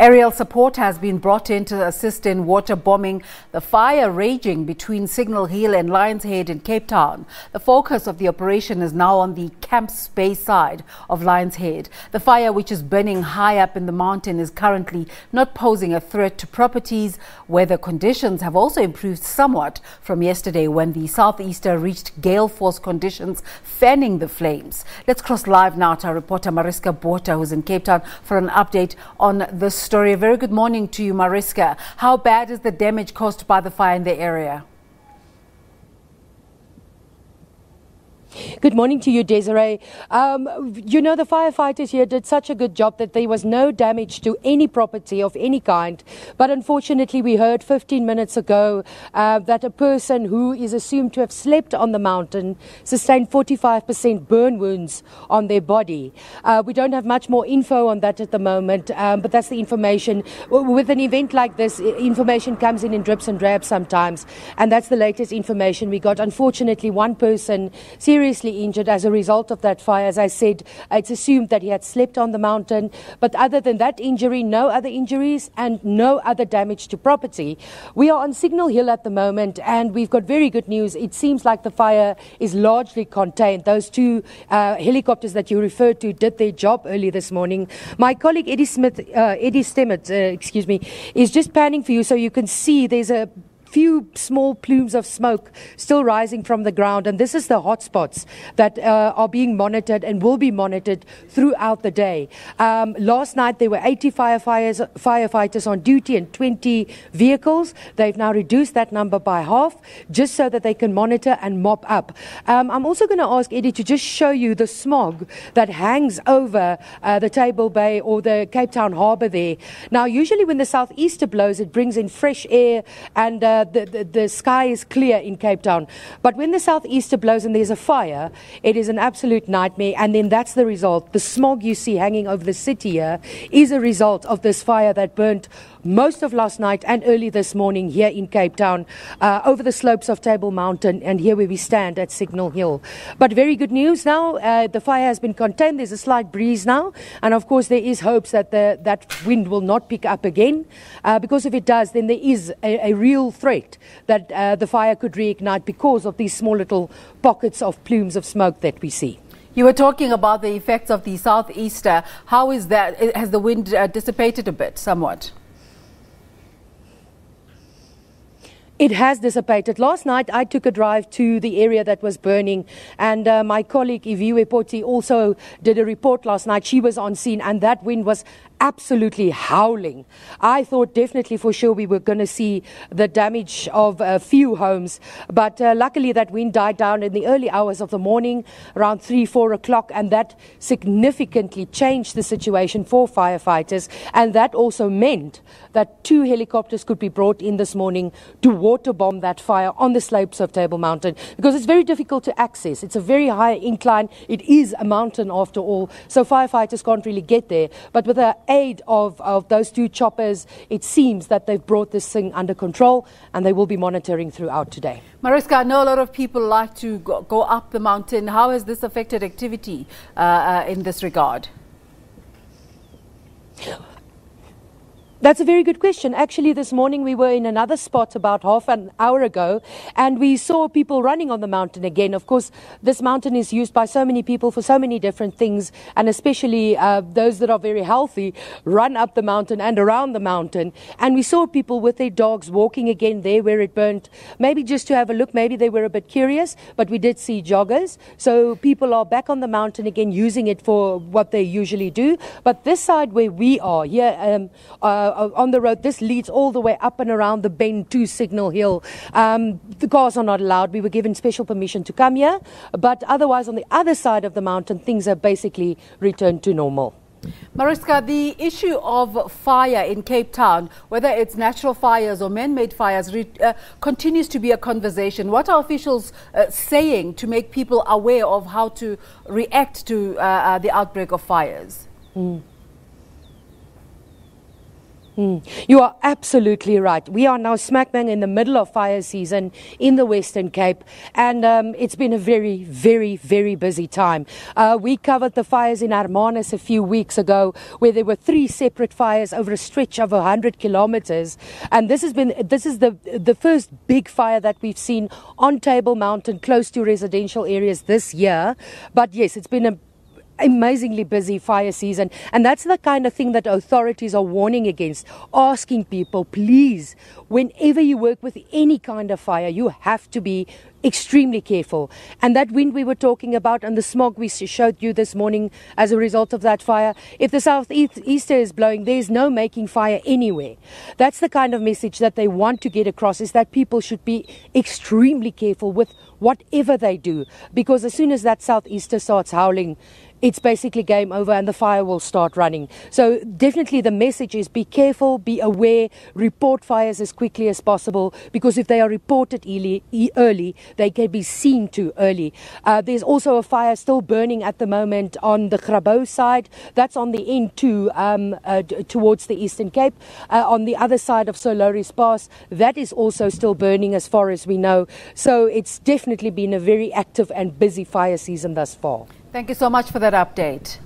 Aerial support has been brought in to assist in water bombing the fire raging between Signal Hill and Lions Head in Cape Town. The focus of the operation is now on the Camps Bay side of Lions Head. The fire, which is burning high up in the mountain, is currently not posing a threat to properties. Weather conditions have also improved somewhat from yesterday when the southeaster reached gale force conditions, fanning the flames. Let's cross live now to our reporter Mariska Botha, who's in Cape Town, for an update on the story. A very good morning to you, Mariska. How bad is the damage caused by the fire in the area? Good morning to you, Desiree. The firefighters here did such a good job that there was no damage to any property of any kind. But unfortunately, we heard 15 minutes ago that a person who is assumed to have slept on the mountain sustained 45% burn wounds on their body. We don't have much more info on that at the moment, but that's the information. With an event like this, information comes in drips and drabs sometimes, and that's the latest information we got. Unfortunately, one person seriously injured as a result of that fire. As I said, it's assumed that he had slept on the mountain, but other than that injury, no other injuries and no other damage to property. We are on Signal Hill at the moment, and we've got very good news. It seems like the fire is largely contained. Those two helicopters that you referred to did their job early this morning. My colleague Eddie Stemmert, is just panning for you so you can see there's a few small plumes of smoke still rising from the ground, and this is the hotspots that are being monitored and will be monitored throughout the day. Last night there were 80 firefighters on duty and 20 vehicles. They've now reduced that number by half just so that they can monitor and mop up. I'm also going to ask Eddie to just show you the smog that hangs over the Table Bay or the Cape Town harbour there. Now, usually when the southeaster blows, it brings in fresh air and the sky is clear in Cape Town. But when the southeaster blows and there's a fire, it is an absolute nightmare. And then that's the result. The smog you see hanging over the city here is a result of this fire that burnt most of last night and early this morning here in Cape Town, over the slopes of Table Mountain and here where we stand at Signal Hill. But very good news now, the fire has been contained. There's a slight breeze now, and of course there is hopes that that wind will not pick up again, because if it does, then there is a real threat that the fire could reignite because of these small little pockets of plumes of smoke that we see. You were talking about the effects of the southeaster. How is that? Has the wind dissipated a bit, somewhat? It has dissipated. Last night, I took a drive to the area that was burning, and my colleague Iviwe Poti also did a report last night. She was on scene, and that wind was absolutely howling. I thought definitely for sure we were going to see the damage of a few homes, but luckily that wind died down in the early hours of the morning, around 3-4 o'clock, and that significantly changed the situation for firefighters, and that also meant that 2 helicopters could be brought in this morning to water bomb that fire on the slopes of Table Mountain, because it's very difficult to access. It's a very high incline. It is a mountain after all, so firefighters can't really get there. But with the aid of those 2 choppers, it seems that they've brought this thing under control, and they will be monitoring throughout today. Mariska, I know a lot of people like to go up the mountain. How has this affected activity in this regard? That's a very good question. Actually, this morning we were in another spot about half an hour ago, and we saw people running on the mountain again. Of course, this mountain is used by so many people for so many different things, and especially those that are very healthy run up the mountain and around the mountain. And we saw people with their dogs walking again there where it burnt, maybe just to have a look. Maybe they were a bit curious, but we did see joggers. So people are back on the mountain again, using it for what they usually do. But this side where we are here, on the road, this leads all the way up and around the bend to Signal Hill. The cars are not allowed. We were given special permission to come here, but otherwise on the other side of the mountain, things have basically returned to normal. Mariska, the issue of fire in Cape Town, whether it's natural fires or man-made fires, continues to be a conversation. What are officials saying to make people aware of how to react to the outbreak of fires? You are absolutely right. We are now smack bang in the middle of fire season in the Western Cape, and it's been a very, very, very busy time. We covered the fires in Hermanus a few weeks ago, where there were 3 separate fires over a stretch of 100 kilometers, and this is the first big fire that we've seen on Table Mountain, close to residential areas this year. But yes, it's been a amazingly busy fire season, and that's the kind of thing that authorities are warning against, asking people, please, whenever you work with any kind of fire, you have to be extremely careful. And that wind we were talking about and the smog we showed you this morning as a result of that fire, if the southeaster is blowing, there's no making fire anywhere. That's the kind of message that they want to get across, is that people should be extremely careful with whatever they do, because as soon as that southeaster starts howling, it's basically game over and the fire will start running. So definitely the message is be careful, be aware, report fires as quickly as possible, because if they are reported early, they can be seen to early. There's also a fire still burning at the moment on the Grabouw side. That's on the N2 towards the Eastern Cape. On the other side of Soloris Pass, that is also still burning as far as we know. So it's definitely been a very active and busy fire season thus far. Thank you so much for that update.